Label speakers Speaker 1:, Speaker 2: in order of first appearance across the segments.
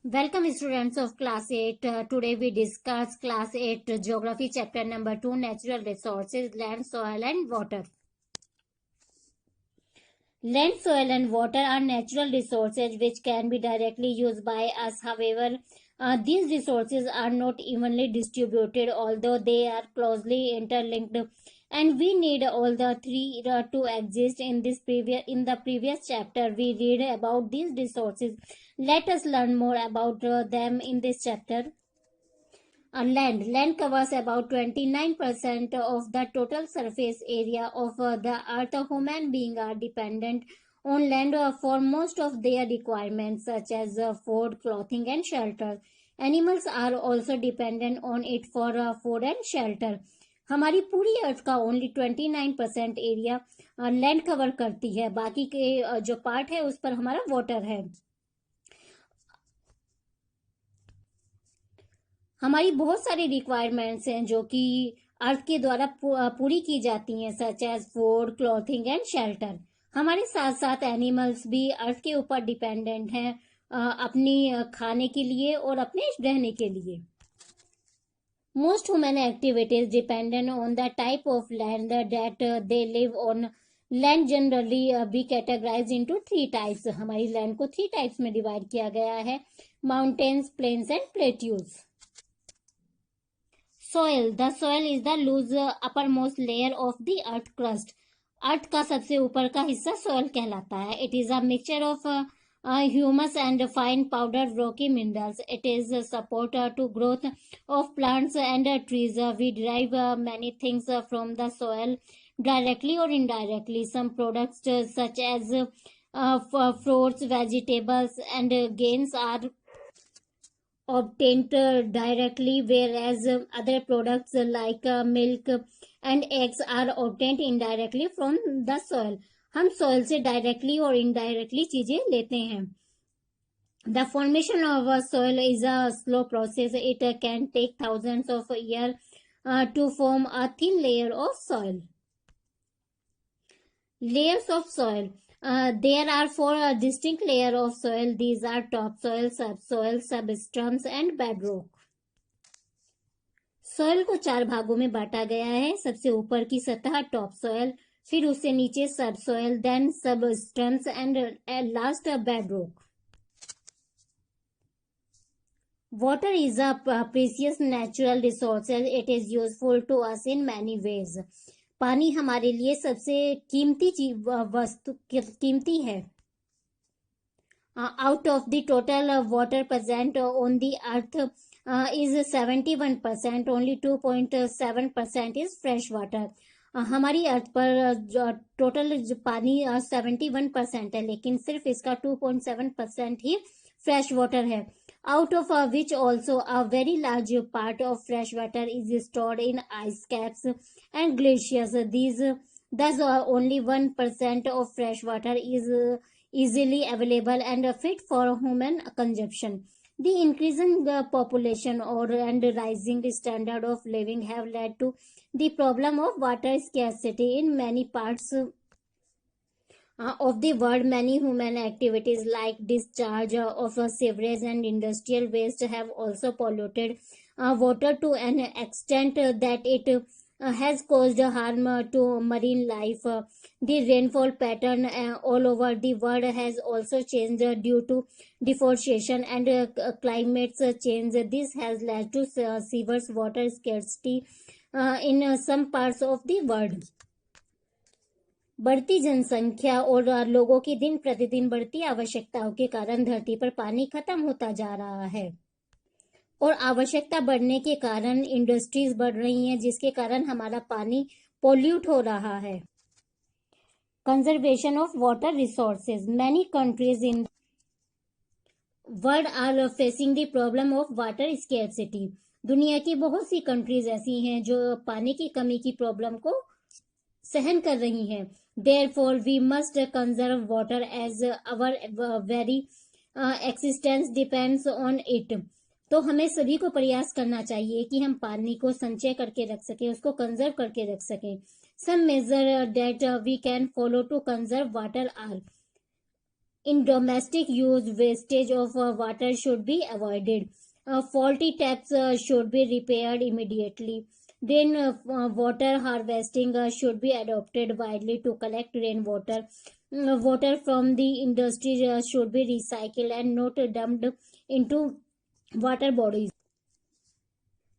Speaker 1: Welcome students of class 8. Today we discuss class 8 geography chapter number 2 natural resources land, soil and water. Land, soil and water are natural resources which can be directly used by us. However, these resources are not evenly distributed although they are closely interlinked, and we need all the three to exist. In the previous chapter we read about these resources. Let us learn more about them in this chapter. Land covers about 29% of the total surface area of the earth. Human beings are dependent on land for most of their requirements such as food, clothing and shelter. Animals are also dependent on it for food and shelter. हमारी पूरी अर्थ का only 29% area land cover करती है, बाकी के जो part है उस पर हमारा वाटर है. हमारी बहुत सारी रिक्वायरमेंट्स हैं जो कि अर्थ के द्वारा पूरी की जाती हैं, such as food, clothing and shelter. हमारे साथ साथ एनिमल्स भी अर्थ के ऊपर डिपेंडेंट हैं अपनी खाने के लिए और अपने रहने के लिए. Most human activities dependent on the type of land that they live on. Land generally be categorize into 3 types. हमारी लैंड को 3 टाइप्स में डिवाइड किया गया है: mountains, plains and plateaus. Soil. The soil is the loose uppermost layer of the earth crust. अर्थ का सबसे ऊपर का हिस्सा soil कहलाता है. It is a mixture of humus and fine powdered rocky minerals. It is support to growth of plants and trees. We derive many things from the soil directly or indirectly. Some products such as fruits, vegetables and grains are obtained directly, whereas other products like milk and eggs are obtained indirectly from the soil. हम soil से directly और indirectly चीजें लेते हैं. The formation of a soil is a slow process. It can take thousands of years to form a thin layer of soil. Layers of soil. There are 4 distinct layers of soil. These are topsoil, subsoil, substrums and bedrock. Soil को 4 भागों में बांटा गया है. सबसे ऊपर की सतह टॉप सोयल, फिर उससे नीचे सब soil, then substratums and last bedrock. Water is a precious natural resource. It is useful to us in many ways. पानी हमारे लिए सबसे कीमती है. Out of the total water present on the earth is 71%. Only 2.7% is fresh water. हमारी अर्थ पर total पानी 71% है, लेकिन सिर्फ इसका 2.7% ही फ्रेश वाटर है. Out of which also a very large part of fresh water is stored in ice caps and glaciers. Thus only 1% of fresh water is easily available and fit for human consumption. The increasing population and rising standard of living have led to the problem of water scarcity in many parts of the world. Many human activities like discharge of sewerage and industrial waste have also polluted water to an extent that it has caused harm to marine life. The rainfall pattern all over the world has also changed due to deforestation and climate change. This has led to severe water scarcity in some parts of the world. बढ़ती जनसंख्या और लोगों की दिन प्रतिदिन बढ़ती आवश्यकताओं के कारण धरती पर पानी खत्म होता जा रहा है, और आवश्यकता बढ़ने के कारण इंडस्ट्रीज बढ़ रही हैं, जिसके कारण हमारा पानी पोल्यूट हो रहा है. Conservation of water resources. Many countries in world are facing the problem of water scarcity. दुनिया की बहुत सी कंट्रीज ऐसी हैं जो पानी की कमी की प्रॉब्लम को सहन कर रही हैं. Therefore, we must conserve water as our very existence depends on it. तो हमें सभी को प्रयास करना चाहिए कि हम पानी को संचय करके रख सकें, उसको कंजर्व करके रख सकें. Some measure that we can follow to conserve water are: In domestic use, wastage of water should be avoided. Faulty taps should be repaired immediately. Then, water harvesting should be adopted widely to collect rainwater. Water from the industry should be recycled and not dumped into water bodies.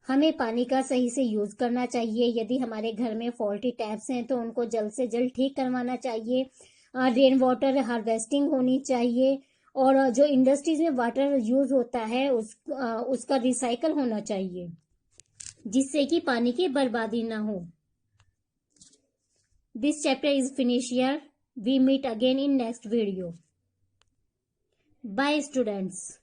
Speaker 1: हमें पानी का सही से use करना चाहिए. यदि हमारे घर में फॉल्टी टैप्स हैं तो उनको जल्द से जल्द ठीक करवाना चाहिए. रेन वाटर हार्वेस्टिंग होनी चाहिए. और जो इंडस्ट्रीज में वाटर यूज होता है उसका रिसाइकल होना चाहिए, जिससे कि पानी की बर्बादी ना हो. This chapter is finish here. We meet again in next video. Bye students.